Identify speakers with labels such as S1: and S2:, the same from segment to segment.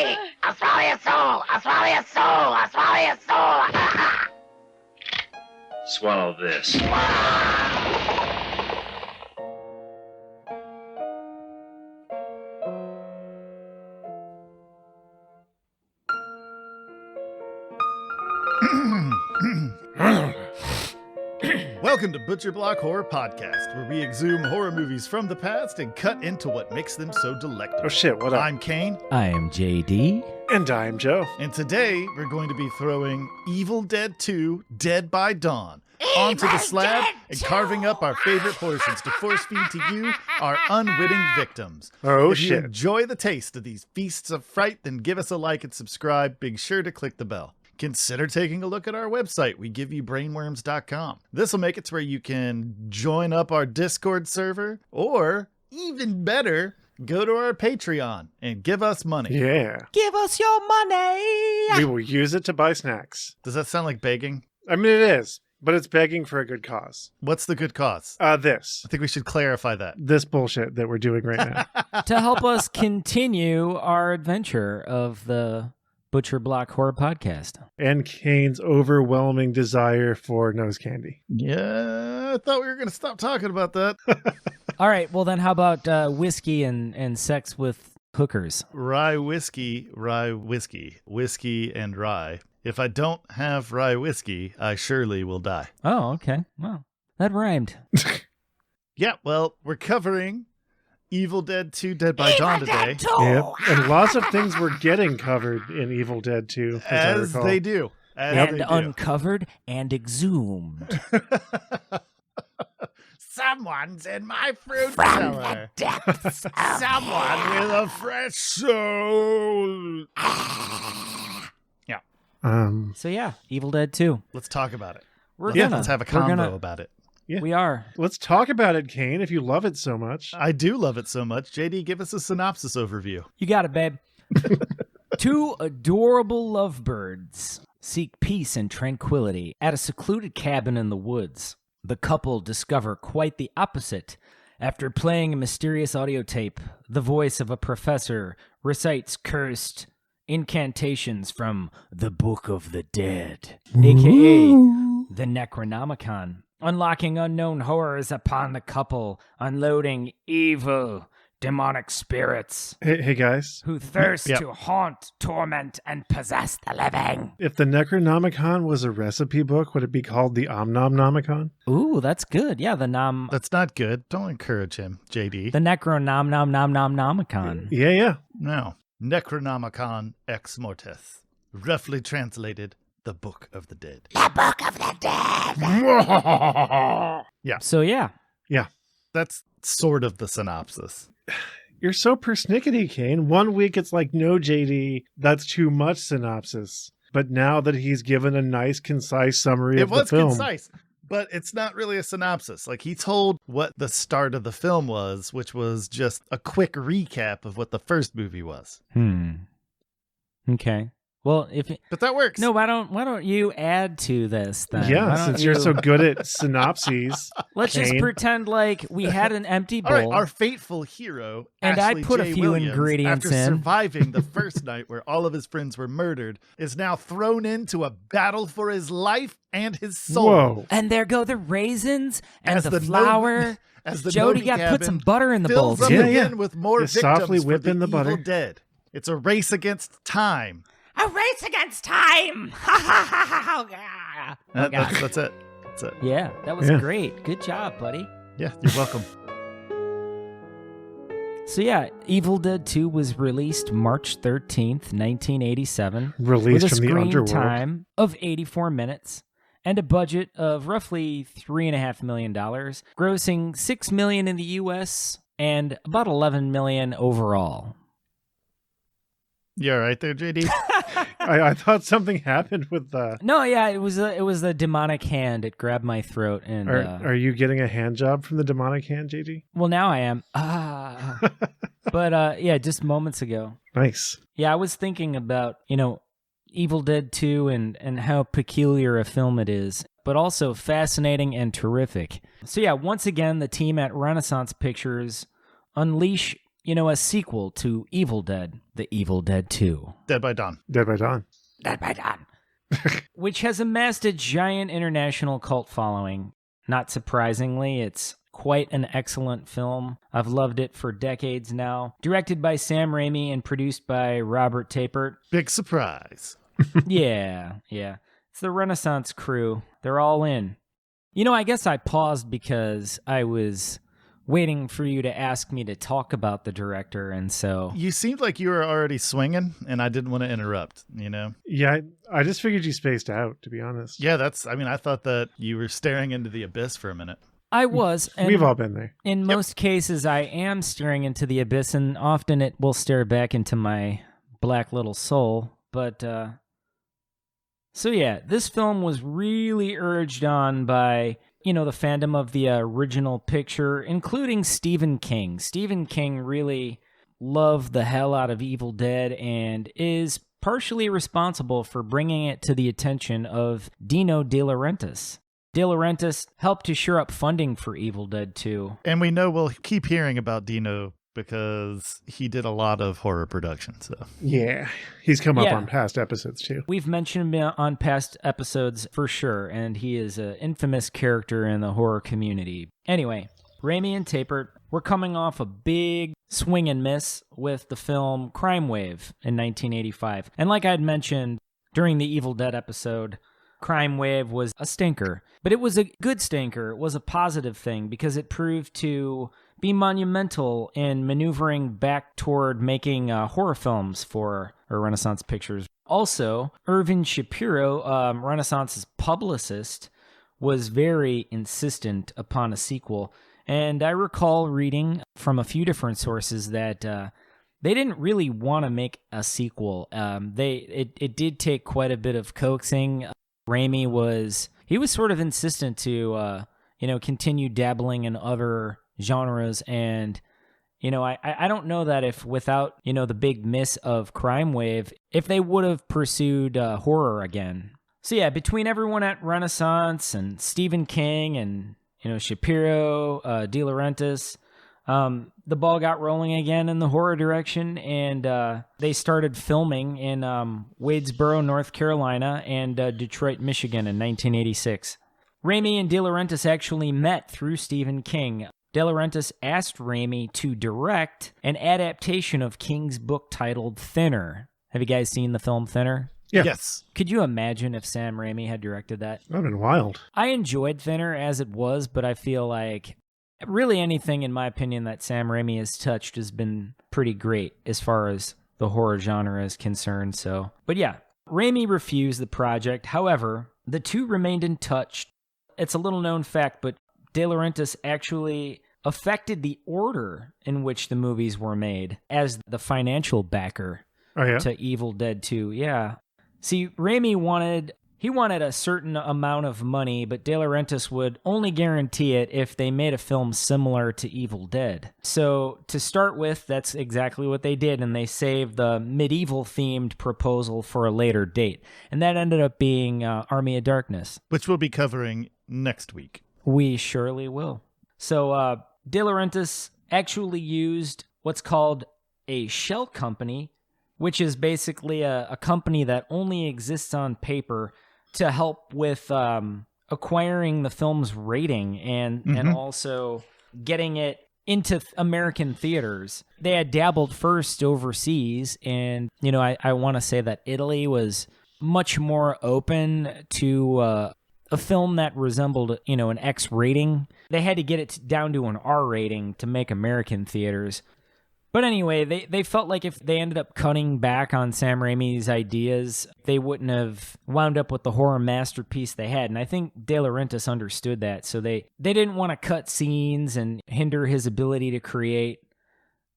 S1: me! I'll swallow your soul! I'll swallow your soul! I'll swallow your soul!
S2: Swallow this.
S3: Welcome to Butcher Block Horror Podcast, where we exhume horror movies from the past and cut into what makes them so delectable.
S4: Oh shit, what up?
S3: I'm Kaine.
S5: I am JD.
S4: And I'm Joe.
S3: And today we're going to be throwing Evil Dead 2 Dead by Dawn onto the slab and carving up our favorite portions to force feed to you, our unwitting victims.
S4: Oh
S3: if
S4: shit.
S3: you enjoy the taste of these feasts of fright, then give us a like and subscribe. Be sure to click the bell. Consider taking a look at our website. We give you brainworms.com. This will make it to where you can join up our Discord server, or even better, go to our Patreon and give us money.
S4: Yeah.
S5: Give us your money.
S4: We will use it to buy snacks.
S3: Does that sound like begging?
S4: I mean, it is, but it's begging for a good cause.
S3: What's the good cause?
S4: This.
S3: I think we should clarify that.
S4: This bullshit that we're doing right now.
S5: To help us continue our adventure of the Butcher Block Horror Podcast.
S4: And Kane's overwhelming desire for nose candy.
S3: Yeah, I thought we were going to stop talking about that.
S5: All right, well then how about whiskey and sex with hookers?
S3: Rye whiskey, whiskey and rye. If I don't have rye whiskey, I surely will die.
S5: Oh, okay. Well, that rhymed.
S3: Yeah, well, we're covering Evil Dead 2 Dead by Dawn today.
S4: Yep. And lots of things were getting covered in Evil Dead 2.
S3: As they do.
S5: And uncovered and exhumed.
S3: Someone's in my fruit cellar. Someone with a fresh soul. Yeah.
S5: So yeah, Evil Dead 2.
S3: Let's talk about it.
S5: Let's
S3: have a convo about it.
S4: Yeah.
S5: We are.
S4: Let's talk about it, Kaine, if you love it so much.
S3: I do love it so much. JD, give us a synopsis overview.
S5: You got it, babe. Two adorable lovebirds seek peace and tranquility at a secluded cabin in the woods. The couple discover quite the opposite. After playing a mysterious audio tape, the voice of a professor recites cursed incantations from the Book of the Dead, a.k.a. the Necronomicon, unlocking unknown horrors upon the couple, unloading evil, demonic spirits
S4: Hey guys.
S5: who thirst to haunt, torment, and possess the living.
S4: If the Necronomicon was a recipe book, would it be called the Omnomnomicon?
S5: Ooh, that's good. Yeah, the
S3: That's not good. Don't encourage him, JD.
S5: the Necronomicon.
S4: Yeah.
S3: No. Necronomicon Ex Mortis. Roughly translated, the Book of the Dead.
S1: The Book of the Dead!
S3: Yeah.
S5: So yeah.
S3: That's sort of the synopsis.
S4: You're so persnickety, Kaine. 1 week it's like, no, JD, that's too much synopsis. But now that he's given a nice, concise summary of the film.
S3: It was concise, but it's not really a synopsis. Like, he told what the start of the film was, which was just a quick recap of what the first movie was.
S5: Okay. Well,
S3: But that works.
S5: no, why don't you add to this then? Why
S4: Yeah,
S5: don't
S4: since you're so good at synopses.
S5: Let's just
S4: Kaine.
S5: pretend like we had an empty bowl.
S3: All right, our fateful hero,
S5: And I
S3: Ashley
S5: put a
S3: J.
S5: few
S3: Williams,
S5: ingredients
S3: after
S5: in.
S3: surviving the first night where all of his friends were murdered, is now thrown into a battle for his life and his soul.
S4: Whoa.
S5: And there go the raisins and
S3: As
S5: the
S3: the
S5: flour.
S3: As the
S5: Jody
S3: Nobody
S5: got put
S3: cabin
S5: some butter in the bowl.
S3: fills up
S5: too.
S4: Yeah,
S3: again with more
S4: Just
S3: victims
S4: softly
S3: for
S4: whip
S3: the
S4: in the butter.
S3: Evil Dead. It's a race against time.
S1: A race against time! Oh, God.
S3: That's it. That's it.
S5: Yeah, that was
S4: Yeah.
S5: great. Good job, buddy.
S3: Yeah, you're welcome.
S5: So yeah, Evil Dead 2 was released March 13th, 1987.
S4: Released
S5: with a
S4: from the
S5: screen
S4: underworld.
S5: time of 84 minutes and a budget of roughly $3.5 million, grossing $6 million in the U.S. and about $11 million overall.
S3: You all right there, JD?
S4: I thought something happened with the...
S5: No, yeah, it was the demonic hand. It grabbed my throat, and
S4: Are you getting a hand job from the demonic hand, JD?
S5: well, now I am. But yeah, just moments ago.
S4: Nice.
S5: Yeah, I was thinking about Evil Dead 2 and how peculiar a film it is, but also fascinating and terrific. So yeah, once again, the team at Renaissance Pictures unleash a sequel to Evil Dead, The Evil Dead 2.
S3: Dead by Dawn.
S4: Dead by Dawn.
S1: Dead by Dawn.
S5: Which has amassed a giant international cult following. Not surprisingly, it's quite an excellent film. I've loved it for decades now. Directed by Sam Raimi and produced by Robert Tapert.
S3: Big surprise.
S5: Yeah. It's the Renaissance crew. They're all in. I guess I paused because I was waiting for you to ask me to talk about the director, and so...
S3: You seemed like you were already swinging, and I didn't want to interrupt,
S4: Yeah, I just figured you spaced out, to be honest.
S3: Yeah, I thought that you were staring into the abyss for a minute.
S5: I was. And
S4: we've all been there.
S5: In most cases, I am staring into the abyss, and often it will stare back into my black little soul. But, so yeah, this film was really urged on by, the fandom of the original picture, including Stephen King. Stephen King really loved the hell out of Evil Dead and is partially responsible for bringing it to the attention of Dino De Laurentiis. De Laurentiis helped to shore up funding for Evil Dead 2.
S3: And we know we'll keep hearing about Dino because he did a lot of horror production. So
S4: yeah, he's come up on past episodes too.
S5: We've mentioned him on past episodes for sure, and he is an infamous character in the horror community. Anyway, Raimi and Tapert were coming off a big swing and miss with the film Crime Wave in 1985. And like I'd mentioned during the Evil Dead episode, Crime Wave was a stinker, but it was a good stinker. It was a positive thing because it proved to be monumental in maneuvering back toward making horror films for Renaissance Pictures. Also, Irvin Shapiro, Renaissance's publicist, was very insistent upon a sequel. And I recall reading from a few different sources that they didn't really want to make a sequel. It did take quite a bit of coaxing. Raimi was sort of insistent to continue dabbling in other genres, and I don't know that if without the big miss of Crime Wave, if they would have pursued horror again. So yeah, between everyone at Renaissance and Stephen King and Shapiro, De Laurentiis, the ball got rolling again in the horror direction, and they started filming in Wadesboro, North Carolina, and Detroit, Michigan in 1986. Raimi and De Laurentiis actually met through Stephen King. De Laurentiis asked Raimi to direct an adaptation of King's book titled Thinner. Have you guys seen the film Thinner?
S4: Yeah.
S3: Yes.
S5: Could you imagine if Sam Raimi had directed that?
S4: That would have been wild.
S5: I enjoyed Thinner as it was, but I feel like really anything, in my opinion, that Sam Raimi has touched has been pretty great as far as the horror genre is concerned. So, but yeah, Raimi refused the project. However, the two remained in touch. It's a little known fact, but De Laurentiis actually affected the order in which the movies were made as the financial backer to Evil Dead 2. Yeah. See, Raimi wanted a certain amount of money, but De Laurentiis would only guarantee it if they made a film similar to Evil Dead. So to start with, that's exactly what they did, and they saved the medieval-themed proposal for a later date. And that ended up being Army of Darkness.
S3: Which we'll be covering next week.
S5: We surely will. So De Laurentiis actually used what's called a shell company, which is basically a company that only exists on paper to help with acquiring the film's rating and also getting it into American theaters. They had dabbled first overseas, and I want to say that Italy was much more open to a film that resembled an X rating. They had to get it down to an R rating to make American theaters. But anyway, they felt like if they ended up cutting back on Sam Raimi's ideas, they wouldn't have wound up with the horror masterpiece they had. And I think De Laurentiis understood that. So they didn't want to cut scenes and hinder his ability to create.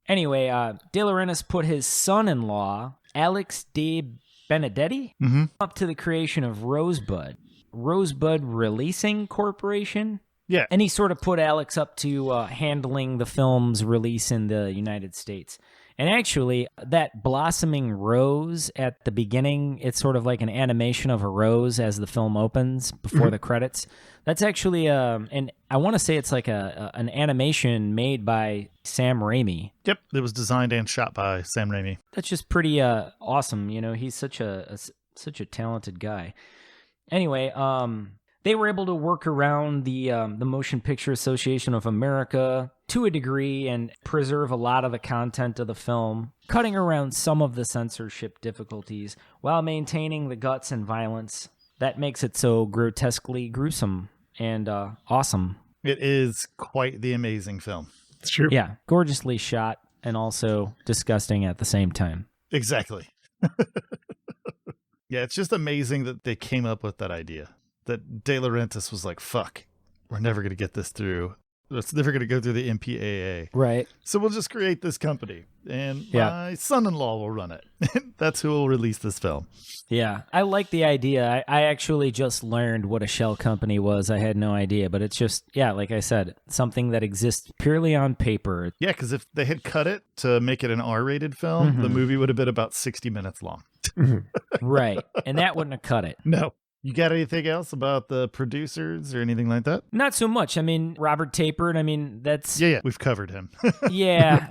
S5: Anyway, De Laurentiis put his son-in-law, Alex De Benedetti, up to the creation of Rosebud Releasing Corporation.
S3: Yeah.
S5: And he sort of put Alex up to handling the film's release in the United States. And actually, that blossoming rose at the beginning, it's sort of like an animation of a rose as the film opens before the credits. That's actually, and I want to say it's like an animation made by Sam Raimi.
S3: Yep, it was designed and shot by Sam Raimi.
S5: That's just pretty awesome. You know, he's such a talented guy. Anyway, they were able to work around the Motion Picture Association of America to a degree and preserve a lot of the content of the film, cutting around some of the censorship difficulties while maintaining the guts and violence that makes it so grotesquely gruesome and awesome.
S3: It is quite the amazing film.
S4: It's true.
S5: Yeah, gorgeously shot and also disgusting at the same time.
S3: Exactly. Yeah, it's just amazing that they came up with that idea. That De Laurentiis was like, fuck, we're never going to get this through. It's never going to go through the MPAA.
S5: Right.
S3: So we'll just create this company, and my son-in-law will run it. That's who will release this film.
S5: Yeah, I like the idea. I actually just learned what a shell company was. I had no idea, but it's just, like I said, something that exists purely on paper.
S3: Yeah, because if they had cut it to make it an R-rated film, the movie would have been about 60 minutes long.
S5: Right, and that wouldn't have cut it.
S3: No. You got anything else about the producers or anything like that?
S5: Not so much. I mean, Robert Tapert, that's...
S3: Yeah, we've covered him.
S5: Yeah.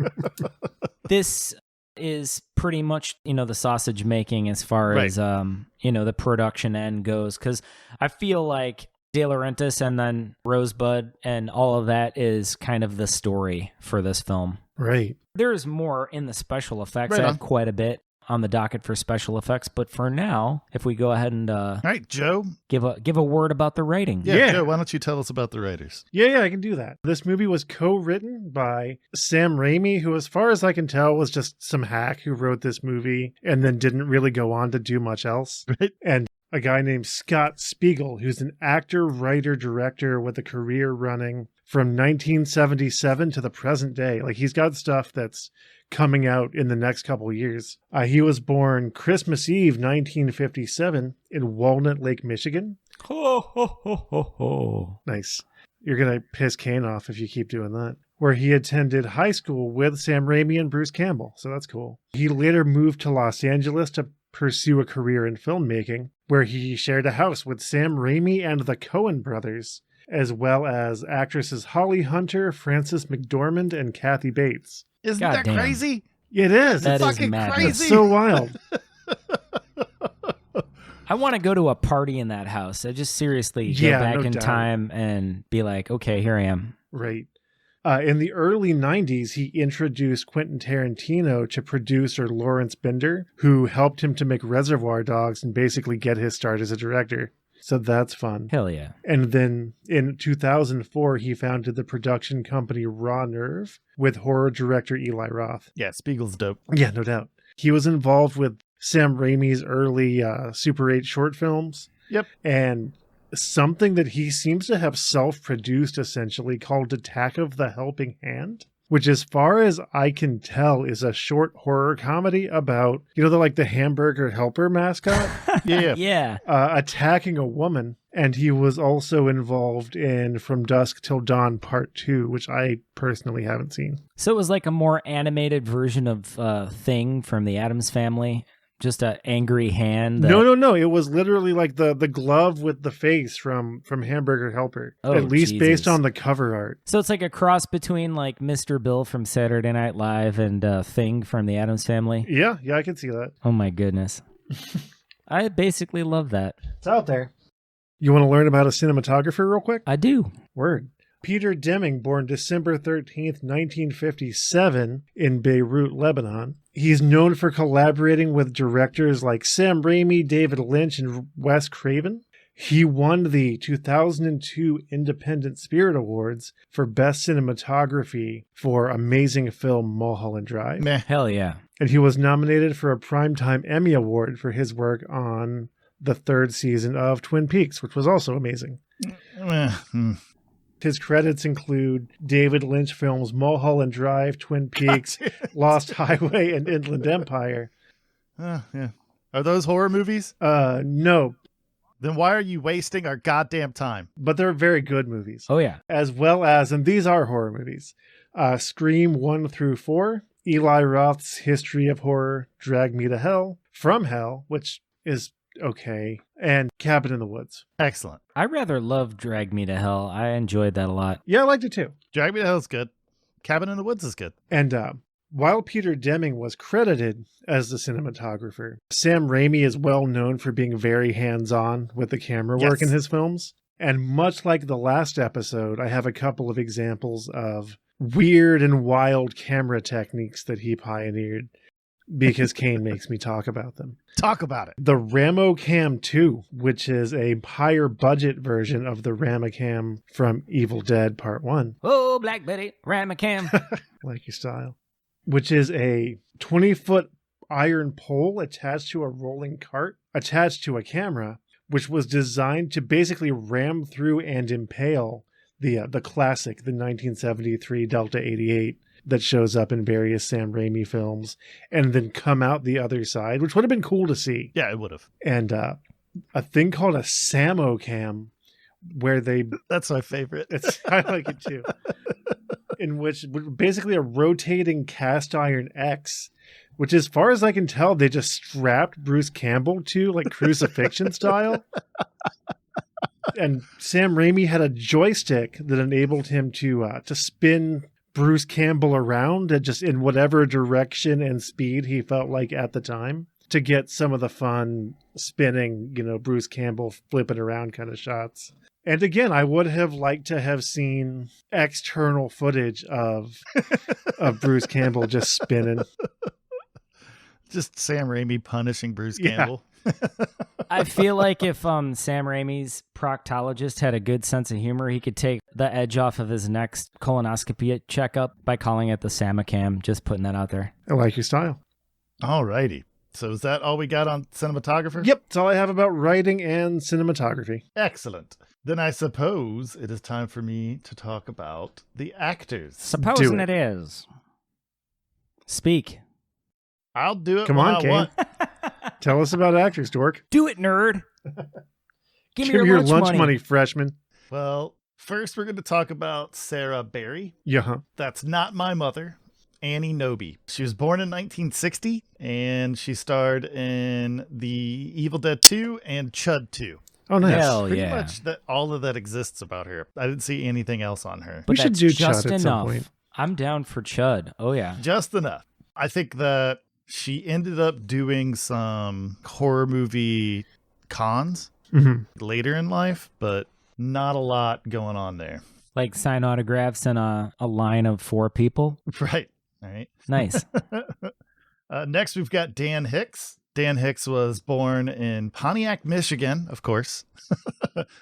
S5: This is pretty much, the sausage making as far as, the production end goes. Because I feel like De Laurentiis and then Rosebud and all of that is kind of the story for this film.
S4: Right.
S5: There's more in the special effects.
S3: Right
S5: I
S3: on.
S5: have quite a bit on the docket for special effects, but for now, if we go ahead and
S3: all right, Joe,
S5: give a word about the writing.
S3: Yeah, Joe, why don't you tell us about the writers?
S4: Yeah, I can do that. This movie was co-written by Sam Raimi, who, as far as I can tell, was just some hack who wrote this movie and then didn't really go on to do much else.
S3: Right.
S4: And a guy named Scott Spiegel, who's an actor, writer, director with a career running from 1977 to the present day. Like, he's got stuff that's coming out in the next couple of years. He was born Christmas Eve, 1957 in Walnut Lake, Michigan.
S5: Ho, ho, ho, ho, ho.
S4: Nice. You're going to piss Kaine off if you keep doing that. Where he attended high school with Sam Raimi and Bruce Campbell. So that's cool. He later moved to Los Angeles to pursue a career in filmmaking, where he shared a house with Sam Raimi and the Coen brothers, as well as actresses Holly Hunter, Frances McDormand, and Kathy Bates.
S3: Isn't
S5: God
S3: that
S5: damn.
S3: crazy?
S4: It is.
S5: That
S4: It's
S5: is
S3: fucking
S5: madness.
S3: crazy.
S4: so wild.
S5: I want to go to a party in that house. I just seriously go back
S4: no
S5: in
S4: doubt.
S5: time and be like, okay, here I am.
S4: Right. In the early 90s, he introduced Quentin Tarantino to producer Lawrence Bender, who helped him to make Reservoir Dogs and basically get his start as a director. So that's fun.
S5: Hell yeah.
S4: And then in 2004, he founded the production company Raw Nerve with horror director Eli Roth.
S3: Yeah, Spiegel's dope.
S4: Yeah, no doubt. He was involved with Sam Raimi's early Super 8 short films.
S3: Yep.
S4: And something that he seems to have self-produced, essentially, called Attack of the Helping Hand, which, as far as I can tell, is a short horror comedy about, the hamburger helper mascot
S3: Yeah.
S5: Yeah.
S4: attacking a woman. And he was also involved in From Dusk Till Dawn Part 2, which I personally haven't seen.
S5: So it was like a more animated version of Thing from the Addams Family. Just an angry hand.
S4: No. It was literally like the glove with the face from Hamburger Helper.
S5: Oh,
S4: at least
S5: Jesus.
S4: based on the cover art.
S5: So it's like a cross between like Mr. Bill from Saturday Night Live and Thing from the Addams Family.
S4: Yeah, I can see that.
S5: Oh my goodness. I basically love that.
S4: It's out there. You want to learn about a cinematographer real quick?
S5: I do.
S4: Word. Peter Deming, born December 13th, 1957 in Beirut, Lebanon. He's known for collaborating with directors like Sam Raimi, David Lynch, and Wes Craven. He won the 2002 Independent Spirit Awards for Best Cinematography for amazing film Mulholland Drive.
S3: Meh.
S5: Hell yeah.
S4: And he was nominated for a Primetime Emmy Award for his work on the third season of Twin Peaks, which was also amazing. His credits include David Lynch films Mulholland Drive, Twin Peaks, Lost Highway, and Inland Empire.
S3: Yeah. Are those horror movies?
S4: No,
S3: Then why are you wasting our goddamn time?
S4: but they're very good movies.
S5: Oh yeah.
S4: As well as, and these are horror movies, Scream 1 through 4, Eli Roth's History of Horror, Drag Me to Hell, From Hell, which is okay, and Cabin in the Woods.
S3: Excellent.
S5: I rather love Drag Me to Hell. I enjoyed that a lot.
S4: Yeah, I liked it too.
S3: Drag Me to Hell is good. Cabin in the Woods is good.
S4: And while Peter Deming was credited as the cinematographer, Sam Raimi is well known for being very hands-on with the camera work in his films. And much like the last episode, I have a couple of examples of weird and wild camera techniques that he pioneered because Kaine makes me talk about them.
S3: Talk about it.
S4: The Ramocam 2, which is a higher budget version of the Ramocam from Evil Dead Part 1.
S5: Oh, Black Betty, Ramacam.
S4: Like your style. Which is a 20-foot iron pole attached to a rolling cart, attached to a camera, which was designed to basically ram through and impale the classic, the 1973 Delta 88 that shows up in various Sam Raimi films, and then come out the other side, which would have been cool to see.
S3: Yeah, it would have.
S4: And a thing called a Samocam, where they...
S3: That's my favorite.
S4: I like it too. In which basically a rotating cast iron X, which as far as I can tell, they just strapped Bruce Campbell to, like crucifixion style. And Sam Raimi had a joystick that enabled him to spin Bruce Campbell around at just in whatever direction and speed he felt like at the time to get some of the fun spinning, Bruce Campbell flipping around kind of shots. And again, I would have liked to have seen external footage of Bruce Campbell just spinning.
S3: Just Sam Raimi punishing Bruce Campbell.
S5: I feel like if Sam Raimi's proctologist had a good sense of humor, he could take the edge off of his next colonoscopy checkup by calling it the Samacam. Just putting that out there.
S4: I like your style.
S3: All righty. So is that all we got on cinematographer?
S4: Yep, that's all I have about writing and cinematography.
S3: Excellent. Then I suppose it is time for me to talk about the actors.
S5: Supposing it is. Speak.
S3: I'll do it.
S4: Come on, Kaine. Tell us about actors, Dork.
S5: Do it, nerd. Give me
S4: your
S5: your
S4: lunch money, freshman.
S3: Well, first we're going to talk about Sarah Berry.
S4: Yeah.
S3: That's not my mother, Annie Noby. She was born in 1960, and she starred in the Evil Dead 2 and Chud 2.
S4: Oh, nice.
S5: Hell
S3: Pretty
S5: yeah.
S3: much all of that exists about her. I didn't see anything else on her.
S5: But
S4: We should
S5: that's
S4: do
S5: just
S4: Chud at some
S5: enough.
S4: point.
S5: I'm down for Chud. Oh, yeah.
S3: Just enough. I think that she ended up doing some horror movie cons later in life, but not a lot going on there.
S5: Like sign autographs in a line of 4 people.
S3: Right. All right.
S5: Nice.
S3: Next, we've got Dan Hicks. Dan Hicks was born in Pontiac, Michigan, of course.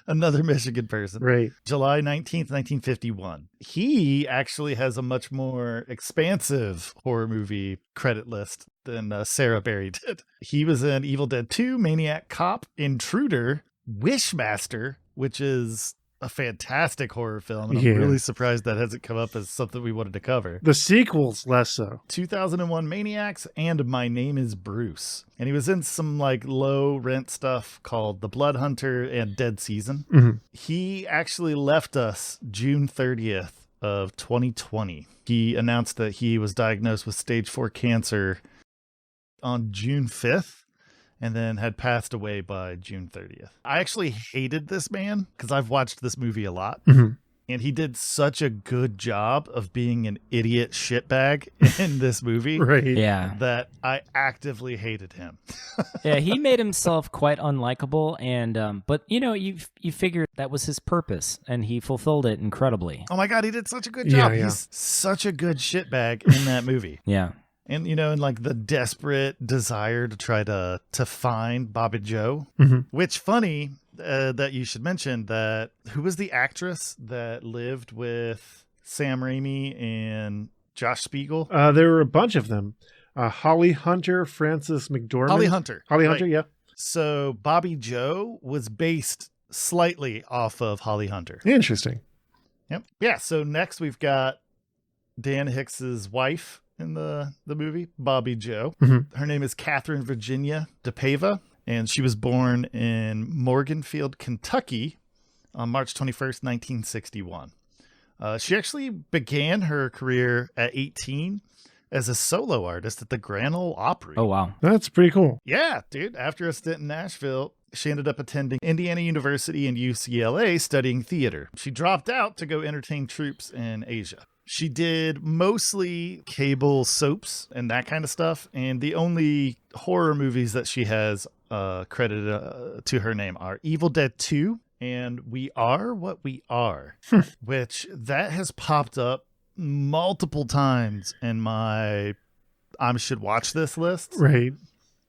S3: Another Michigan person.
S4: Right.
S3: July 19th, 1951. He actually has a much more expansive horror movie credit list than Sarah Berry did. He was in Evil Dead 2, Maniac Cop, Intruder, Wishmaster, which is a fantastic horror film. And I'm really surprised that hasn't come up as something we wanted to cover.
S4: The sequels, less so.
S3: 2001 Maniacs and My Name is Bruce. And he was in some like low rent stuff called The Blood Hunter and Dead Season.
S4: Mm-hmm.
S3: He actually left us June 30th of 2020. He announced that he was diagnosed with stage 4 cancer on June 5th. And then had passed away by June 30th. I actually hated this man because I've watched this movie a lot. And he did such a good job of being an idiot shitbag in this movie.
S4: Right.
S5: Yeah.
S3: That I actively hated him.
S5: Yeah, he made himself quite unlikable, and but you figure that was his purpose, and he fulfilled it incredibly.
S3: Oh my God, he did such a good job.
S4: Yeah.
S3: He's such a good shitbag in that movie.
S5: Yeah.
S3: And, and like the desperate desire to try to find Bobby Joe, which funny that you should mention that who was the actress that lived with Sam Raimi and Josh Spiegel?
S4: There were a bunch of them. Holly Hunter, Frances McDormand.
S3: Holly Hunter.
S4: Hunter,
S3: right.
S4: yeah.
S3: So Bobby Joe was based slightly off of Holly Hunter.
S4: Interesting.
S3: Yep. Yeah. So next we've got Dan Hicks's wife in the movie, Bobby Joe. Her name is Catherine Virginia DePava, and she was born in Morganfield, Kentucky on March 21st, 1961. She actually began her career at 18 as a solo artist at the Grand Ole Opry.
S5: Oh, wow.
S4: That's pretty cool.
S3: Yeah, dude. After a stint in Nashville, she ended up attending Indiana University and UCLA studying theater. She dropped out to go entertain troops in Asia. She did mostly cable soaps and that kind of stuff. And the only horror movies that she has credited to her name are Evil Dead 2 and We Are What We Are, which that has popped up multiple times in my I should watch this list.
S4: Right.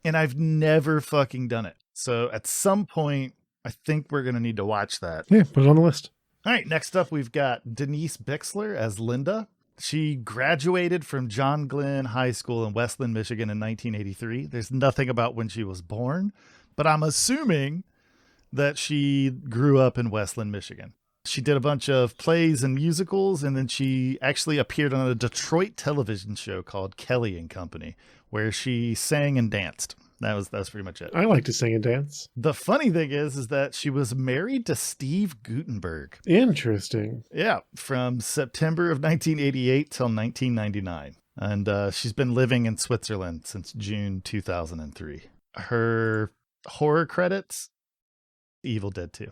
S3: And I've never fucking done it. So at some point, I think we're going to need to watch that.
S4: Yeah, put it on the list.
S3: All right, next up, we've got Denise Bixler as Linda. She graduated from John Glenn High School in Westland, Michigan in 1983. There's nothing about when she was born, but I'm assuming that she grew up in Westland, Michigan. She did a bunch of plays and musicals, and then she actually appeared on a Detroit television show called Kelly and Company, where she sang and danced. That was pretty much it.
S4: I like to sing and dance.
S3: The funny thing is that she was married to Steve Guttenberg.
S4: Interesting.
S3: Yeah, from September of 1988 till 1999. And she's been living in Switzerland since June 2003. Her horror credits, Evil Dead 2.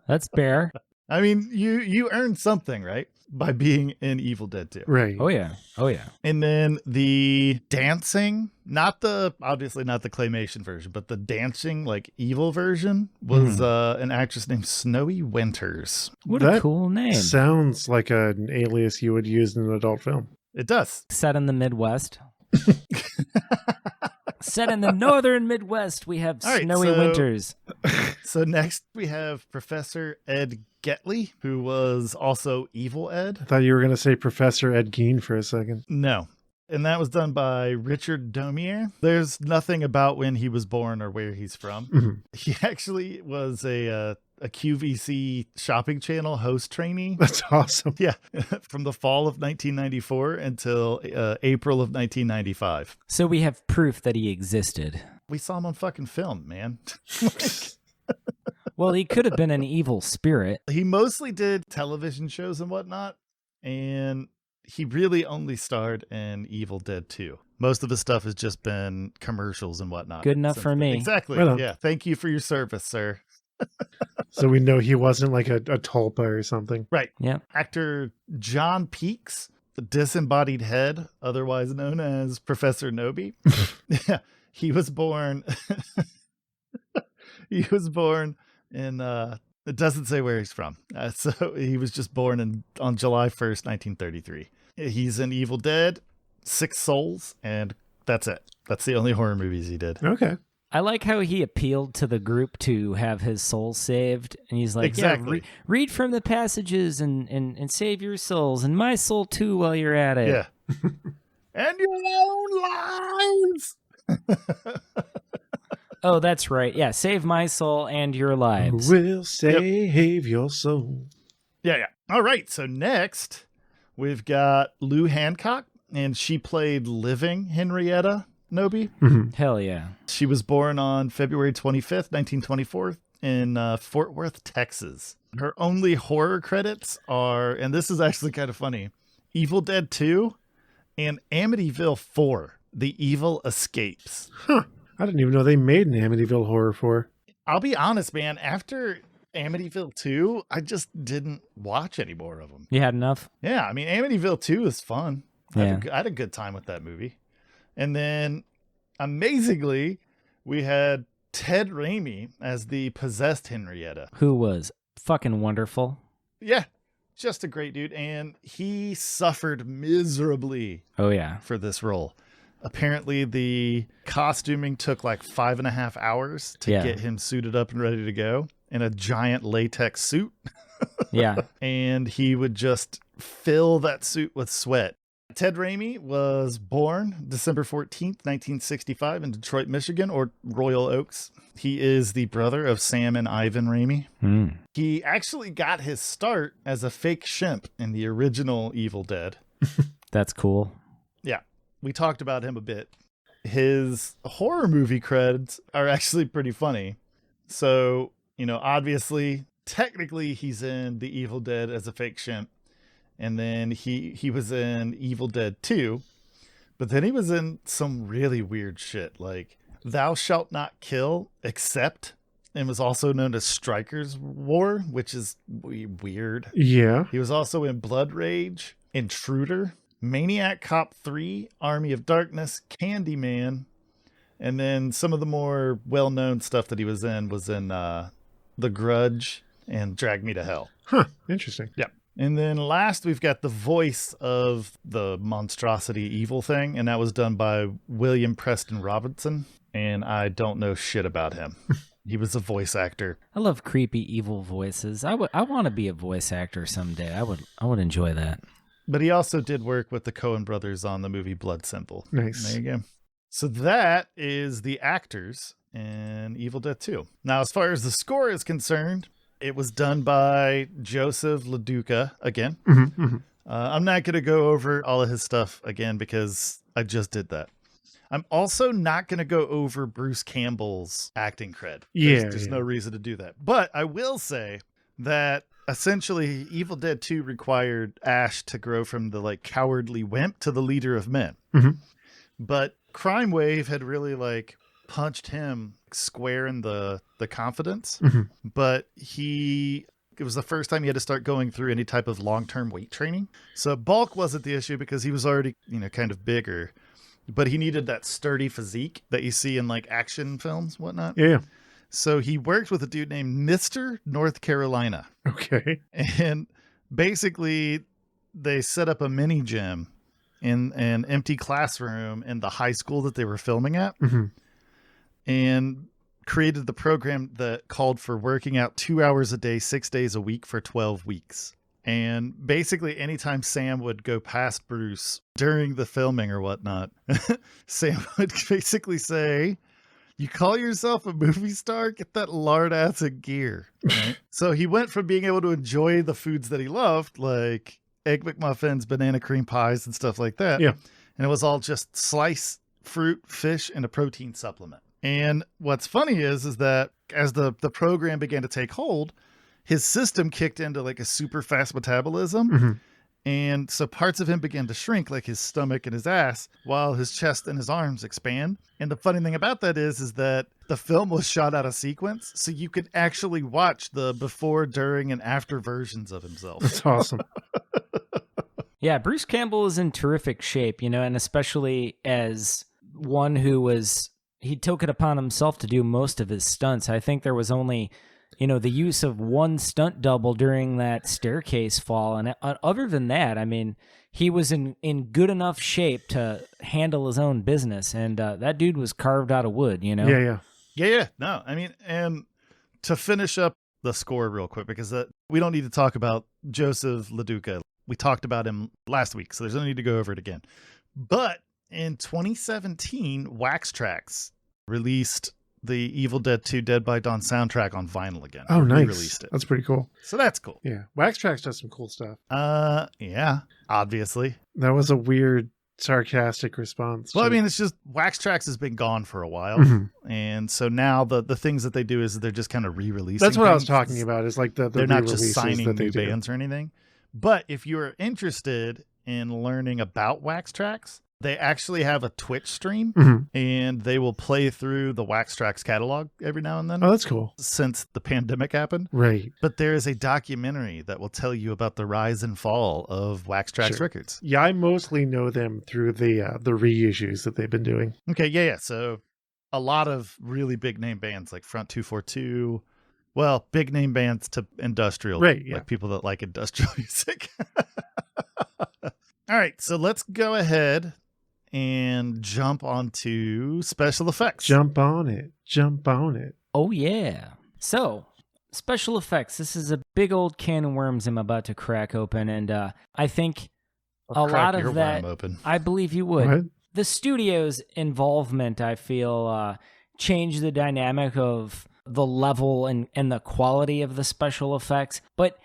S5: That's fair.
S3: I mean, you earned something, right? By being in Evil Dead 2.
S4: Right.
S5: Oh, yeah. Oh, yeah.
S3: And then the dancing, obviously not the claymation version, but the dancing, like evil version was an actress named Snowy Winters.
S5: What
S4: That
S5: a cool name.
S4: Sounds like an alias you would use in an adult film.
S3: It does.
S5: Set in the Midwest. Set in the northern Midwest, we have
S3: All right,
S5: snowy winters.
S3: So next we have Professor Ed Getley, who was also Evil Ed.
S4: I thought you were going to say Professor Ed Gein for a second.
S3: No. And that was done by Richard Domier. There's nothing about when he was born or where he's from.
S4: Mm-hmm.
S3: He actually was a QVC shopping channel host trainee.
S4: That's awesome.
S3: Yeah, from the fall of 1994 until April of 1995.
S5: So we have proof that he existed.
S3: We saw him on fucking film, man.
S5: Well, he could have been an evil spirit.
S3: He mostly did television shows and whatnot, and he really only starred in Evil Dead 2. Most of his stuff has just been commercials and whatnot.
S5: Good enough
S3: since
S5: for
S3: then.
S5: me.
S3: Exactly.
S4: Right on.
S3: Yeah. Thank you for your service, sir.
S4: So we know he wasn't like a tulpa or something.
S3: Right.
S5: Yep.
S3: Actor John Peaks, the disembodied head, otherwise known as Professor Noby. Yeah. He was born. He was born in. It doesn't say where he's from. So he was just born on July 1st, 1933. He's in Evil Dead, Six Souls, and that's it. That's the only horror movies he did.
S4: Okay.
S5: I like how he appealed to the group to have his soul saved. And he's like,
S3: Exactly.
S5: yeah, read from the passages and save your souls and my soul too while you're at it.
S3: Yeah. And your own lives.
S5: Oh, that's right. Yeah, save my soul and your lives.
S4: Will save your soul.
S3: Yeah. All right. So next, we've got Lou Hancock, and she played living Henrietta Noby.
S4: Mm-hmm.
S5: Hell yeah.
S3: She was born on February 25th, 1924 in Fort Worth, Texas. Her only horror credits are, and this is actually kind of funny, Evil Dead 2 and Amityville 4, The Evil Escapes.
S4: Huh. I didn't even know they made an Amityville Horror 4.
S3: I'll be honest, man. After Amityville 2, I just didn't watch any more of them.
S5: You had enough?
S3: Yeah, I mean, Amityville 2 is fun.
S5: Yeah.
S3: I had a good time with that movie. And then, amazingly, we had Ted Raimi as the possessed Henrietta.
S5: Who was fucking wonderful.
S3: Yeah, just a great dude. And he suffered miserably
S5: Oh, yeah.
S3: for this role. Apparently, the costuming took like 5.5 hours to
S5: Yeah.
S3: get him suited up and ready to go in a giant latex suit.
S5: Yeah.
S3: And he would just fill that suit with sweat. Ted Raimi was born December 14th, 1965 in Detroit, Michigan, or Royal Oaks. He is the brother of Sam and Ivan Raimi.
S5: Mm.
S3: He actually got his start as a fake shimp in the original Evil Dead.
S5: That's cool.
S3: Yeah, we talked about him a bit. His horror movie creds are actually pretty funny. So, obviously, technically he's in the Evil Dead as a fake shimp. And then he was in Evil Dead 2. But then he was in some really weird shit, like Thou Shalt Not Kill, Except, and was also known as Striker's War, which is weird.
S4: Yeah.
S3: He was also in Blood Rage, Intruder, Maniac Cop 3, Army of Darkness, Candyman, and then some of the more well-known stuff that he was in The Grudge and Drag Me to Hell.
S4: Huh. Interesting.
S3: Yeah. And then last, we've got the voice of the monstrosity evil thing, and that was done by William Preston Robinson, and I don't know shit about him. He was a voice actor.
S5: I love creepy, evil voices. I want to be a voice actor someday. I would enjoy that.
S3: But he also did work with the Coen brothers on the movie Blood Simple.
S4: Nice.
S3: There you go. So that is the actors in Evil Dead 2. Now, as far as the score is concerned, it was done by Joseph LaDuca again.
S4: Mm-hmm, mm-hmm.
S3: I'm not going to go over all of his stuff again because I just did that. I'm also not going to go over Bruce Campbell's acting cred. There's no reason to do that. But I will say that essentially Evil Dead 2 required Ash to grow from the like cowardly wimp to the leader of men.
S4: Mm-hmm.
S3: But Crime Wave had really like punched him square in the confidence.
S4: Mm-hmm.
S3: But it was the first time he had to start going through any type of long-term weight training. So bulk wasn't the issue because he was already, kind of bigger, but he needed that sturdy physique that you see in like action films, whatnot.
S4: Yeah.
S3: So he worked with a dude named Mr. North Carolina.
S4: Okay.
S3: And basically they set up a mini gym in an empty classroom in the high school that they were filming at.
S4: Mm-hmm.
S3: And created the program that called for working out 2 hours a day, 6 days a week for 12 weeks. And basically anytime Sam would go past Bruce during the filming or whatnot, Sam would basically say, "You call yourself a movie star? Get that lard ass in gear." Right? So he went from being able to enjoy the foods that he loved, like Egg McMuffins, banana cream pies, and stuff like that.
S4: Yeah.
S3: And it was all just sliced fruit, fish, and a protein supplement. And what's funny is that as the program began to take hold, his system kicked into like a super fast metabolism.
S4: Mm-hmm.
S3: And so parts of him began to shrink, like his stomach and his ass, while his chest and his arms expand. And the funny thing about that is that the film was shot out of sequence. So you could actually watch the before, during, and after versions of himself.
S4: That's awesome.
S5: Yeah, Bruce Campbell is in terrific shape, and especially as one who he took it upon himself to do most of his stunts. I think there was only, the use of one stunt double during that staircase fall. And other than that, I mean, he was in good enough shape to handle his own business. And that dude was carved out of wood,
S4: Yeah.
S3: Yeah. No, I mean, and to finish up the score real quick, because we don't need to talk about Joseph LaDuca. We talked about him last week, so there's no need to go over it again. But in 2017, Wax Trax released the Evil Dead 2 Dead by Dawn soundtrack on vinyl again.
S4: Oh, nice.
S3: Released it.
S4: That's pretty cool.
S3: So that's cool.
S4: Yeah. Wax Trax does some cool stuff.
S3: Yeah, obviously.
S4: That was a weird, sarcastic response.
S3: Well, I mean, it's just Wax Trax has been gone for a while.
S4: Mm-hmm.
S3: And so now the things that they do is they're just kind of re-releasing.
S4: That's what
S3: things.
S4: I was talking about, is like the
S3: they're not just signing
S4: that
S3: new bands or anything. But if you're interested in learning about Wax Trax, they actually have a Twitch stream,
S4: Mm-hmm.
S3: and they will play through the Wax Trax catalog every now and then.
S4: Oh, that's cool.
S3: Since the pandemic happened.
S4: Right.
S3: But there is a documentary that will tell you about the rise and fall of Wax Trax Records.
S4: Yeah, I mostly know them through the reissues that they've been doing.
S3: Okay, yeah. So a lot of really big name bands like Front 242. Well, big name bands to industrial,
S4: right? Yeah.
S3: Like people that like industrial music. All right, so let's go ahead and jump onto special effects.
S4: Jump on it.
S5: Oh, yeah. So, special effects. This is a big old can of worms I'm about to crack open, and I think
S3: I'll
S5: a
S3: crack
S5: lot
S3: your
S5: of that,
S3: worm open.
S5: I believe you would.
S4: What?
S5: The studio's involvement, I feel, changed the dynamic of the level and the quality of the special effects. But,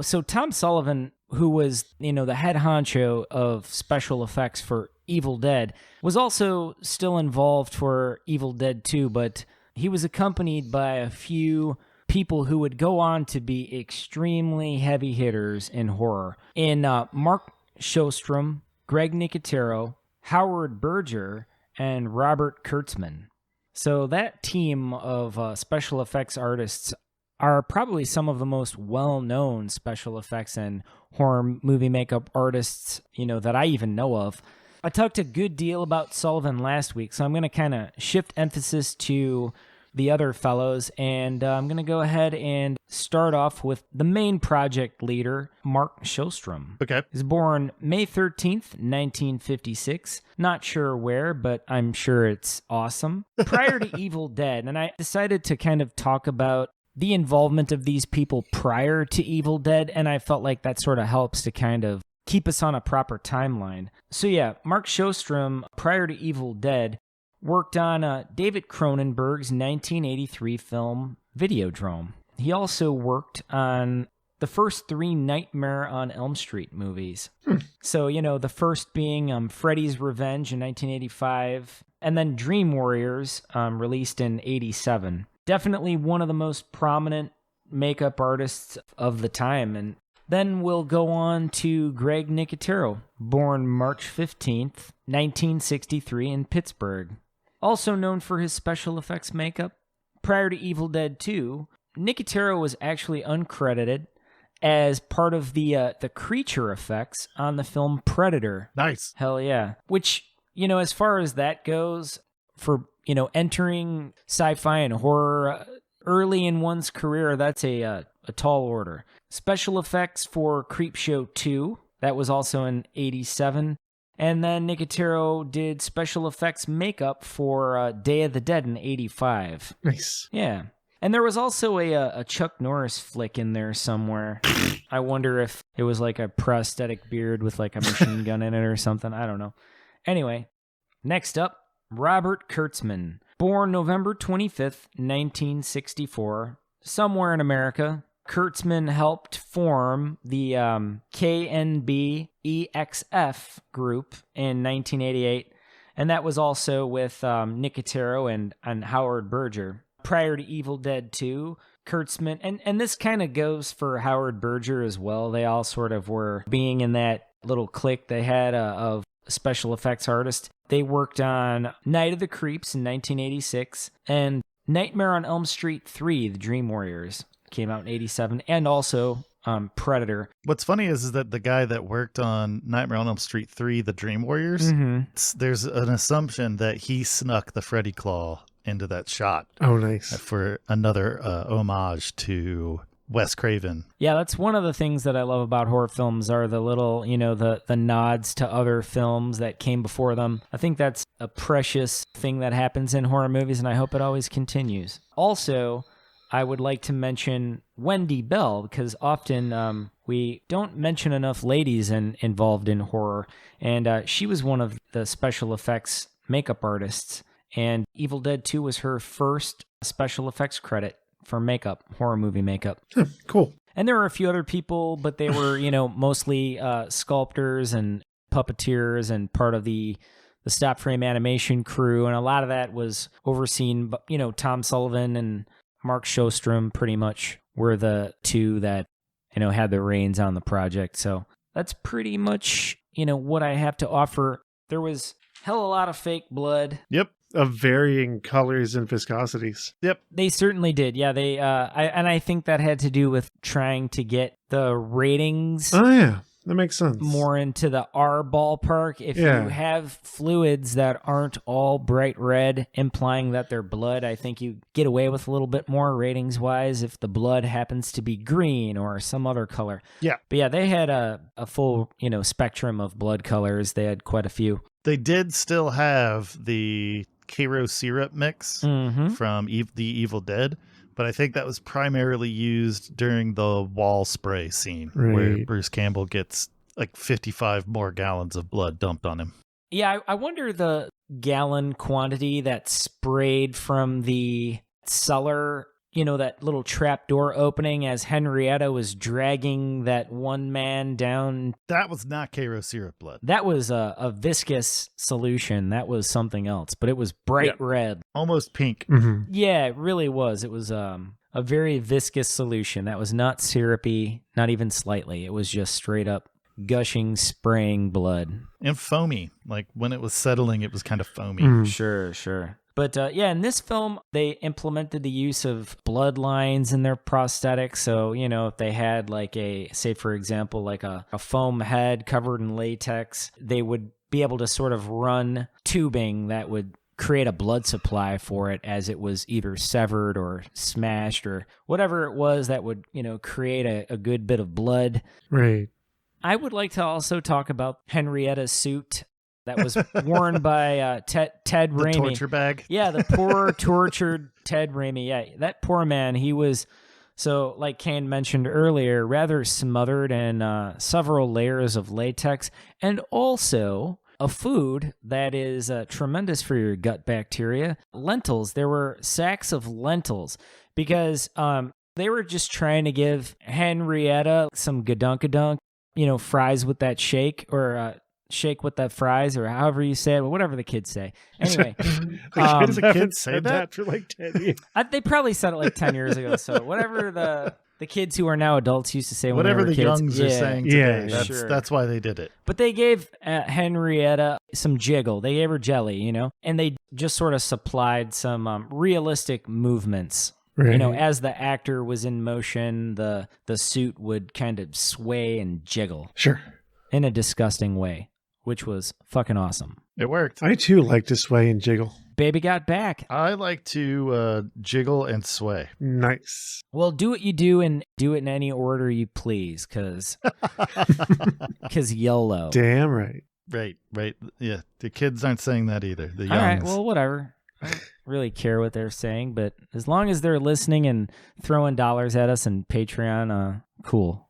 S5: so Tom Sullivan, who was, the head honcho of special effects for Evil Dead, was also still involved for Evil Dead 2, but he was accompanied by a few people who would go on to be extremely heavy hitters in horror. In Mark Sjostrom, Greg Nicotero, Howard Berger, and Robert Kurtzman. So that team of special effects artists are probably some of the most well-known special effects and horror movie makeup artists, that I even know of. I talked a good deal about Sullivan last week, so I'm going to kind of shift emphasis to the other fellows, and I'm going to go ahead and start off with the main project leader, Mark Sjostrom.
S3: Okay.
S5: He was born May 13th, 1956. Not sure where, but I'm sure it's awesome. Prior to Evil Dead, and I decided to kind of talk about the involvement of these people prior to Evil Dead, and I felt like that sort of helps to kind of keep us on a proper timeline. So yeah, Mark Sjostrom, prior to Evil Dead, worked on David Cronenberg's 1983 film Videodrome. He also worked on the first 3 Nightmare on Elm Street movies. So, the first being Freddy's Revenge in 1985, and then Dream Warriors, released in 87. Definitely one of the most prominent makeup artists of the time. And then we'll go on to Greg Nicotero, born March 15th, 1963 in Pittsburgh. Also known for his special effects makeup. Prior to Evil Dead 2, Nicotero was actually uncredited as part of the creature effects on the film Predator.
S3: Nice.
S5: Hell yeah. Which, as far as that goes, for, entering sci-fi and horror early in one's career, that's a tall order. Special effects for Creepshow 2, that was also in 87. And then Nicotero did special effects makeup for Day of the Dead in 85.
S4: Nice.
S5: Yeah. And there was also a Chuck Norris flick in there somewhere. I wonder if it was like a prosthetic beard with like a machine gun in it or something. I don't know. Anyway, next up, Robert Kurtzman. Born November 25th, 1964, somewhere in America. Kurtzman helped form the KNB-EXF group in 1988, and that was also with Nicotero and Howard Berger. Prior to Evil Dead 2, Kurtzman, and this kind of goes for Howard Berger as well. They all sort of were being in that little clique they had of special effects artists. They worked on Night of the Creeps in 1986, and Nightmare on Elm Street 3, The Dream Warriors, came out in 87, and also Predator.
S3: What's funny is that the guy that worked on Nightmare on Elm Street 3, The Dream Warriors, there's an assumption that he snuck the Freddy Claw into that shot.
S4: Oh, nice.
S3: For another homage to Wes Craven.
S5: Yeah, that's one of the things that I love about horror films are the little, the nods to other films that came before them. I think that's a precious thing that happens in horror movies, and I hope it always continues. Also, I would like to mention Wendy Bell, because often we don't mention enough ladies involved in horror, and she was one of the special effects makeup artists, and Evil Dead 2 was her first special effects credit for makeup, horror movie makeup.
S4: Cool.
S5: And there were a few other people, but they were, mostly sculptors and puppeteers and part of the stop frame animation crew, and a lot of that was overseen by, Tom Sullivan and Mark Sjostrom pretty much were the two that, had the reins on the project. So that's pretty much, what I have to offer. There was hell a lot of fake blood.
S3: Yep.
S4: Of varying colors and viscosities.
S3: Yep.
S5: They certainly did. Yeah, they I think that had to do with trying to get the ratings.
S4: Oh yeah, that makes sense.
S5: More into the R ballpark. If you have fluids that aren't all bright red, implying that they're blood, I think you get away with a little bit more ratings wise if the blood happens to be green or some other color.
S3: Yeah.
S5: But yeah, they had a full, spectrum of blood colors. They had quite a few.
S3: They did still have the Cairo syrup mix from the Evil Dead, but I think that was primarily used during the wall spray scene where Bruce Campbell gets like 55 more gallons of blood dumped on him.
S5: Yeah, I wonder the gallon quantity that's sprayed from the cellar, that little trap door opening as Henrietta was dragging that one man down.
S3: That was not Cairo syrup blood.
S5: That was a viscous solution. That was something else, but it was bright red.
S3: Almost pink.
S4: Mm-hmm.
S5: Yeah, it really was. It was a very viscous solution that was not syrupy, not even slightly. It was just straight up gushing, spraying blood.
S3: And foamy. Like when it was settling, it was kind of foamy.
S5: Sure. But yeah, in this film, they implemented the use of blood lines in their prosthetics. So, if they had like say for example, like a foam head covered in latex, they would be able to sort of run tubing that would create a blood supply for it as it was either severed or smashed or whatever it was that would, create a good bit of blood.
S4: Right.
S5: I would like to also talk about Henrietta's suit that was worn by Ted Raimi.
S3: The torture bag.
S5: Yeah, the poor tortured Ted Raimi. Yeah, that poor man, he was, so like Kaine mentioned earlier, rather smothered in several layers of latex and also a food that is tremendous for your gut bacteria. Lentils. There were sacks of lentils because they were just trying to give Henrietta some gadunk-a-dunk, fries with that shake or shake with that fries or however you say it, whatever the kids say. Anyway.
S3: The kids say that
S4: for like 10 years.
S5: They probably said it like 10 years ago. So whatever the kids who are now adults used to say when
S3: whatever
S5: they were
S3: the
S5: kids.
S3: youngs are saying today.
S5: Sure.
S3: That's why they did it.
S5: But they gave Henrietta some jiggle. They gave her jelly, and they just sort of supplied some realistic movements.
S4: Right.
S5: As the actor was in motion, the suit would kind of sway and jiggle.
S4: Sure.
S5: In a disgusting way, which was fucking awesome.
S3: It worked.
S4: I too like to sway and jiggle.
S5: Baby got back.
S3: I like to jiggle and sway.
S4: Nice.
S5: Well, do what you do and do it in any order you please, because YOLO.
S4: Damn right.
S3: Right. Yeah, the kids aren't saying that either. The youngs.
S5: All right, well, whatever. I don't really care what they're saying, but as long as they're listening and throwing dollars at us and Patreon, cool.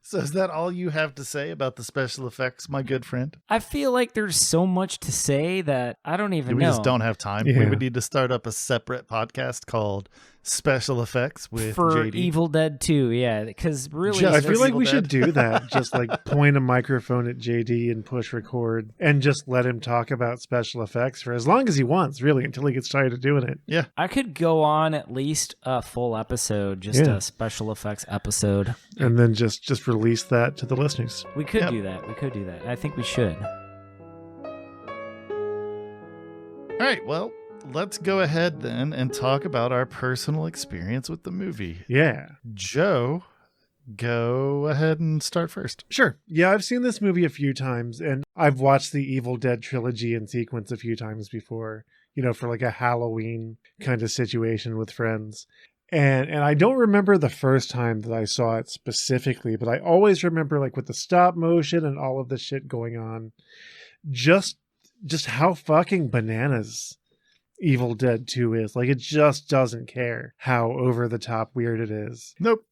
S3: So is that all you have to say about the special effects, my good friend?
S5: I feel like there's so much to say that I don't even
S3: We
S5: know.
S3: just don't have time.
S4: Yeah.
S3: We would need to start up a separate podcast called Special Effects with
S5: for
S3: JD.
S5: Evil Dead 2, yeah, because really,
S3: Just
S4: I
S3: for
S4: feel like
S3: Evil
S4: we
S3: Dead.
S4: should do that. Just like point a microphone at JD and push record and just let him talk about special effects for as long as he wants, really, until he gets tired of doing it.
S3: Yeah.
S5: I could go on at least a full episode, just
S4: Yeah.
S5: a special effects episode.
S4: And then just release that to the listeners.
S5: We could
S3: Yep.
S5: do that. We could do that. I think we should.
S3: All right, well, let's go ahead then and talk about our personal experience with the movie.
S4: Yeah.
S3: Joe, go ahead and start first.
S4: Sure. Yeah, I've seen this movie a few times, and I've watched the Evil Dead trilogy in sequence a few times before, for like a Halloween kind of situation with friends. And I don't remember the first time that I saw it specifically, but I always remember like with the stop motion and all of the shit going on, just how fucking bananas Evil Dead 2 is. Like, it just doesn't care how over the top weird it is.
S3: Nope.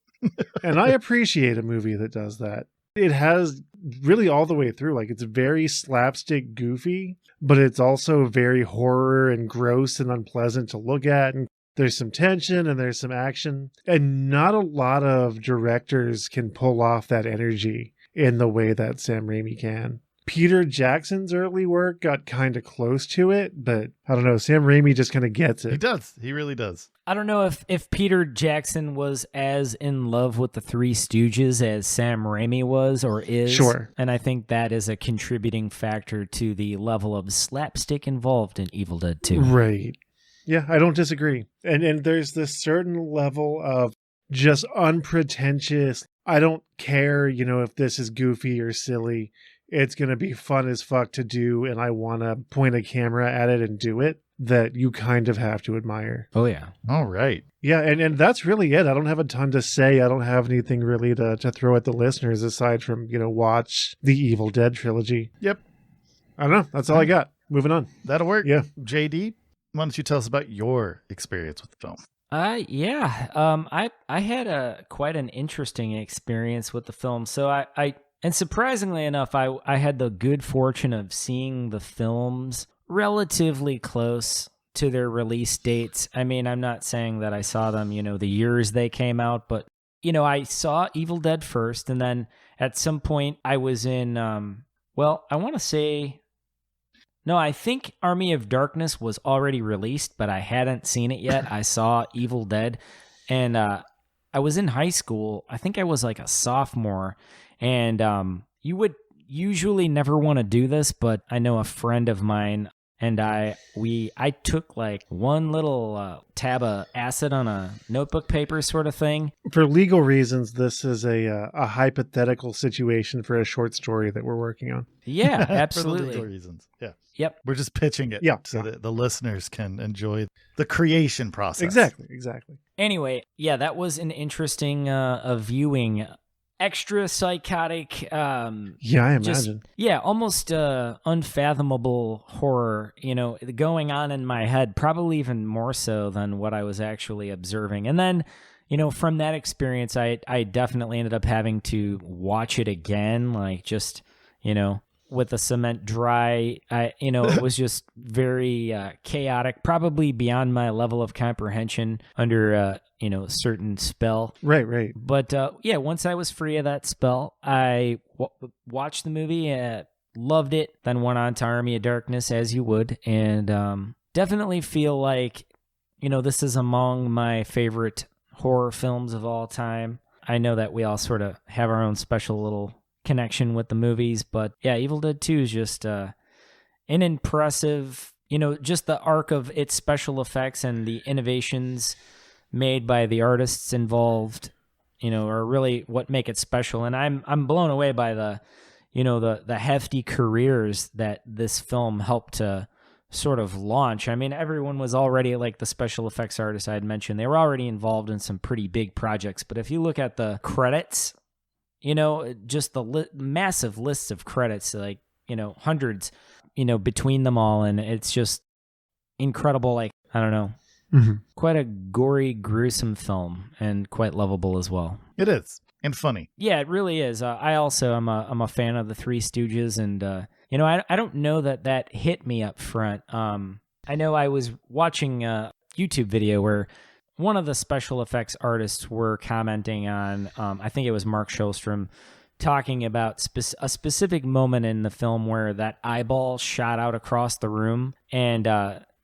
S4: And I appreciate a movie that does that. It has really all the way through. Like, it's very slapstick goofy, but it's also very horror and gross and unpleasant to look at. And there's some tension and there's some action. And not a lot of directors can pull off that energy in the way that Sam Raimi can. Peter Jackson's early work got kind of close to it, but I don't know. Sam Raimi just kind of gets
S3: He
S4: it.
S3: does. He really does.
S5: I don't know if Peter Jackson was as in love with the Three Stooges as Sam Raimi was or is.
S4: Sure.
S5: And I think that is a contributing factor to the level of slapstick involved in Evil Dead 2.
S4: Right. Yeah, I don't disagree. And there's this certain level of just unpretentious, I don't care, if this is goofy or silly. It's going to be fun as fuck to do, and I want to point a camera at it and do it, that you kind of have to admire.
S5: Oh, yeah.
S3: All right.
S4: Yeah, and that's really it. I don't have a ton to say. I don't have anything really to throw at the listeners aside from, watch the Evil Dead trilogy.
S3: Yep.
S4: I don't know. That's all I got. Moving on.
S3: That'll work.
S4: Yeah.
S3: JD, why don't you tell us about your experience with the film?
S5: I had quite an interesting experience with the film. So and surprisingly enough, I had the good fortune of seeing the films relatively close to their release dates. I mean, I'm not saying that I saw them, the years they came out, but, I saw Evil Dead first, and then at some point I was in, No, I think Army of Darkness was already released, but I hadn't seen it yet. I saw Evil Dead, and I was in high school. I think I was like a sophomore, and you would usually never want to do this, but I know a friend of mine and I took like one little tab of acid on a notebook paper sort of thing.
S4: For legal reasons, this is a hypothetical situation for a short story that we're working on.
S5: Yeah,
S3: For
S5: absolutely.
S3: the legal reasons. Yeah.
S5: Yep.
S3: We're just pitching it so that the listeners can enjoy the creation process.
S4: Exactly.
S5: Anyway, yeah, that was an interesting viewing. Extra psychotic.
S4: Yeah, I imagine.
S5: Almost unfathomable horror, going on in my head, probably even more so than what I was actually observing. And then, from that experience, I definitely ended up having to watch it again, like just, with the cement dry. It was just very chaotic, probably beyond my level of comprehension under a certain spell.
S4: Right.
S5: But once I was free of that spell, I watched the movie, loved it, then went on to Army of Darkness, as you would, and definitely feel like, this is among my favorite horror films of all time. I know that we all sort of have our own special little connection with the movies, but yeah, Evil Dead 2 is just an impressive, just the arc of its special effects and the innovations made by the artists involved, are really what make it special. And I'm blown away by the hefty careers that this film helped to sort of launch. I mean, everyone was already, like the special effects artists I had mentioned, they were already involved in some pretty big projects. But if you look at the credits, just the massive lists of credits, like, hundreds, between them all. And it's just incredible. Like, I don't know.
S4: Mm-hmm.
S5: Quite a gory, gruesome film, and quite lovable as well.
S3: It is, and funny.
S5: Yeah, it really is. I also am a fan of the Three Stooges, and I don't know that hit me up front. I know I was watching a YouTube video where one of the special effects artists were commenting on, I think it was Mark Shostrom, talking about a specific moment in the film where that eyeball shot out across the room, and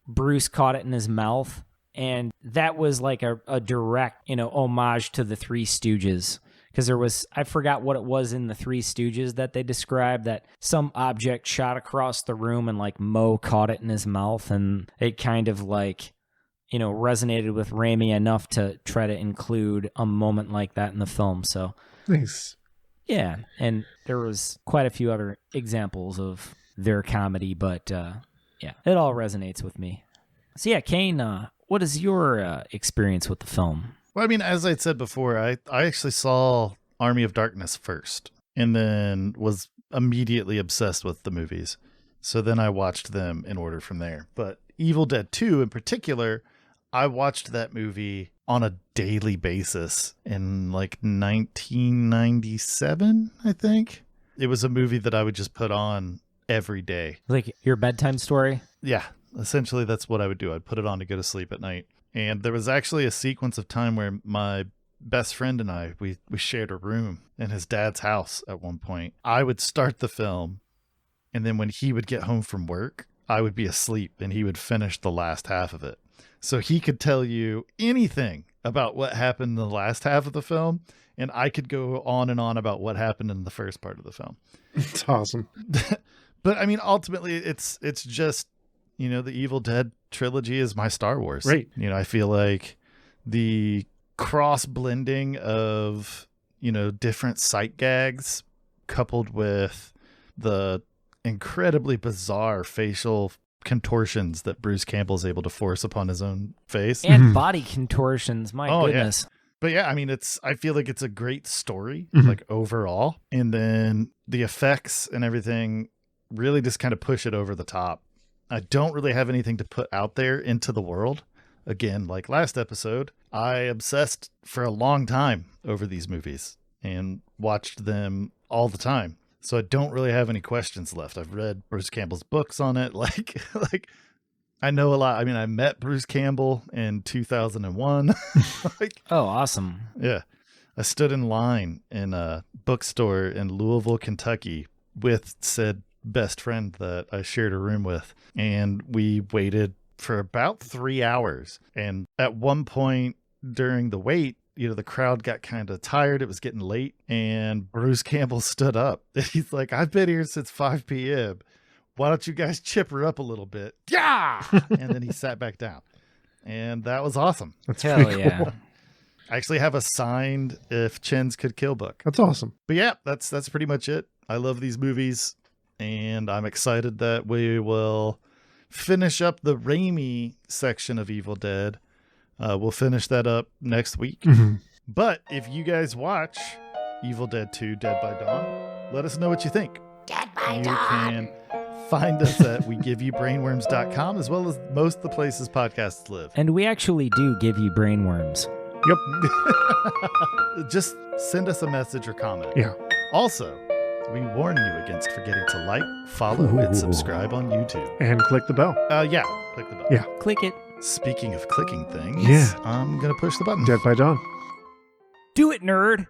S5: Bruce caught it in his mouth. And that was like a direct, homage to the Three Stooges. Because I forgot what it was in the Three Stooges that they described, that some object shot across the room and like Moe caught it in his mouth. And it kind of like, resonated with Raimi enough to try to include a moment like that in the film. So,
S4: nice.
S5: Yeah. And there was quite a few other examples of their comedy, but it all resonates with me. So yeah, Kaine, what is your experience with the film?
S3: Well, I mean, as I said before, I actually saw Army of Darkness first and then was immediately obsessed with the movies. So then I watched them in order from there. But Evil Dead 2 in particular, I watched that movie on a daily basis in like 1997, I think. It was a movie that I would just put on every day.
S5: Like your bedtime story?
S3: Yeah. Essentially, that's what I would do. I'd put it on to go to sleep at night. And there was actually a sequence of time where my best friend and I, we shared a room in his dad's house at one point. I would start the film, and then when he would get home from work, I would be asleep, and he would finish the last half of it. So he could tell you anything about what happened in the last half of the film, and I could go on and on about what happened in the first part of the film.
S4: It's awesome.
S3: But, I mean, ultimately, it's just... the Evil Dead trilogy is my Star Wars.
S4: Right.
S3: I feel like the cross blending of, different sight gags coupled with the incredibly bizarre facial contortions that Bruce Campbell is able to force upon his own face.
S5: And body contortions, my goodness.
S3: Yeah. But yeah, I mean, I feel like it's a great story, like overall. And then the effects and everything really just kind of push it over the top. I don't really have anything to put out there into the world. Again, like last episode, I obsessed for a long time over these movies and watched them all the time. So I don't really have any questions left. I've read Bruce Campbell's books on it. Like I know a lot. I mean, I met Bruce Campbell in 2001.
S5: Oh, awesome.
S3: Yeah. I stood in line in a bookstore in Louisville, Kentucky with said best friend that I shared a room with, and we waited for about 3 hours. And at one point during the wait, the crowd got kind of tired. It was getting late, and Bruce Campbell stood up. He's like, I've been here since 5 p.m. Why don't you guys chipper up a little bit? Yeah! And then he sat back down. And that was awesome.
S4: That's
S5: Hell
S4: pretty
S5: yeah.
S4: cool.
S3: I actually have a signed If Chins Could Kill book.
S4: That's awesome.
S3: But yeah, that's pretty much it. I love these movies, and I'm excited that we will finish up the Raimi section of Evil Dead. We'll finish that up next week.
S4: Mhm.
S3: But if you guys watch Evil Dead 2 Dead by Dawn, let us know what you think.
S1: Dead by
S3: You
S1: dawn.
S3: can find us at wegiveYouBrainworms.com, as well as most of the places podcasts live.
S5: And we actually do give you brainworms.
S4: Yep.
S3: Just send us a message or comment.
S4: Yeah.
S3: Also, we warn you against forgetting to like, follow, and subscribe on YouTube.
S4: And click the bell.
S3: Yeah, click the bell.
S4: Yeah.
S5: Click it.
S3: Speaking of clicking things,
S4: Yeah.
S3: I'm going to push the button.
S4: Dead by Dawn.
S5: Do it, nerd.